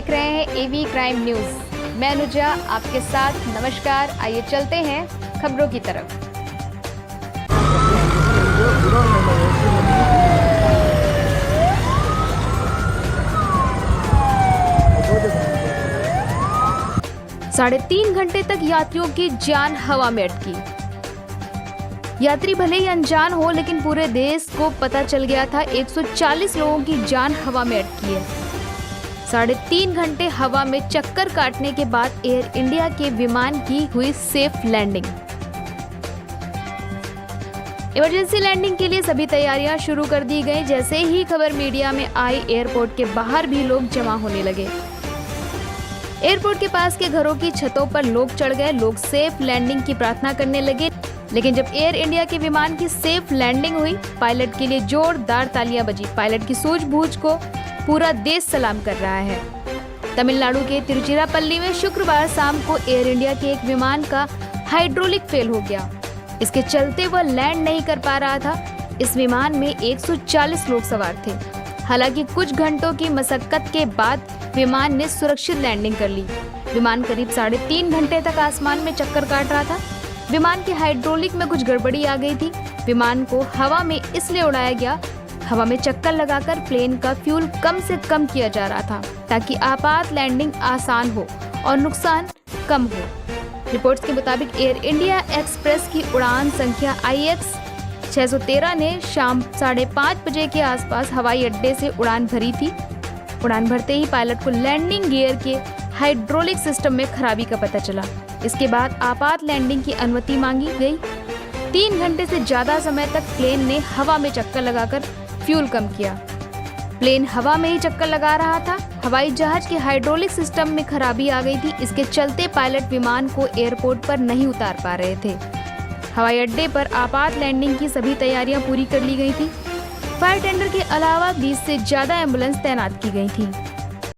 देख रहे हैं एवी क्राइम न्यूज। मैं अनुजा आपके साथ। नमस्कार, आइए चलते हैं खबरों की तरफ। साढ़े 3 घंटे तक यात्रियों की जान हवा में अटकी। यात्री भले ही अनजान हो, लेकिन पूरे देश को पता चल गया था 140 लोगों की जान हवा में अटकी है। 3.5 घंटे हवा में चक्कर काटने के बाद एयर इंडिया के विमान की हुई सेफ लैंडिंग। इमरजेंसी लैंडिंग के लिए सभी तैयारियां शुरू कर दी गई। जैसे ही खबर मीडिया में आई, एयरपोर्ट के बाहर भी लोग जमा होने लगे। एयरपोर्ट के पास के घरों की छतों पर लोग चढ़ गए। लोग सेफ लैंडिंग की प्रार्थना करने लगे। लेकिन जब एयर इंडिया के विमान की सेफ लैंडिंग हुई, पायलट के लिए जोरदार तालियां बजी। पायलट की सूझबूझ को पूरा देश सलाम कर रहा है। तमिलनाडु के तिरुचिरापल्ली में शुक्रवार शाम को एयर इंडिया के एक विमान का हाइड्रोलिक फेल हो गया। इसके चलते वह लैंड नहीं कर पा रहा था। इस विमान में 140 लोग सवार थे। हालांकि कुछ घंटों की मशक्कत के बाद विमान ने सुरक्षित लैंडिंग कर ली। विमान करीब 3.5 घंटे तक आसमान में चक्कर काट रहा था। विमान के हाइड्रोलिक में कुछ गड़बड़ी आ गई थी। विमान को हवा में इसलिए उड़ाया गया, हवा में चक्कर लगाकर प्लेन का फ्यूल कम से कम किया जा रहा था, ताकि आपात लैंडिंग आसान हो और नुकसान कम हो। रिपोर्ट्स के मुताबिक एयर इंडिया एक्सप्रेस की उड़ान संख्या IX 613 ने शाम 5:30 बजे के आसपास हवाई अड्डे से उड़ान भरी थी। उड़ान भरते ही पायलट को लैंडिंग गियर के हाइड्रोलिक सिस्टम में खराबी का पता चला। इसके बाद आपात लैंडिंग की अनुमति मांगी गई। 3 घंटे से ज्यादा समय तक प्लेन ने हवा में चक्कर लगाकर फ्यूल कम किया। प्लेन हवा में ही चक्कर लगा रहा था। हवाई जहाज के हाइड्रोलिक सिस्टम में खराबी आ गई थी। इसके चलते पायलट विमान को एयरपोर्ट पर नहीं उतार पा रहे थे। हवाई अड्डे पर आपात लैंडिंग की सभी तैयारियां पूरी कर ली गई थी। फायर टेंडर के अलावा 20 से ज्यादा एम्बुलेंस तैनात की गई थी।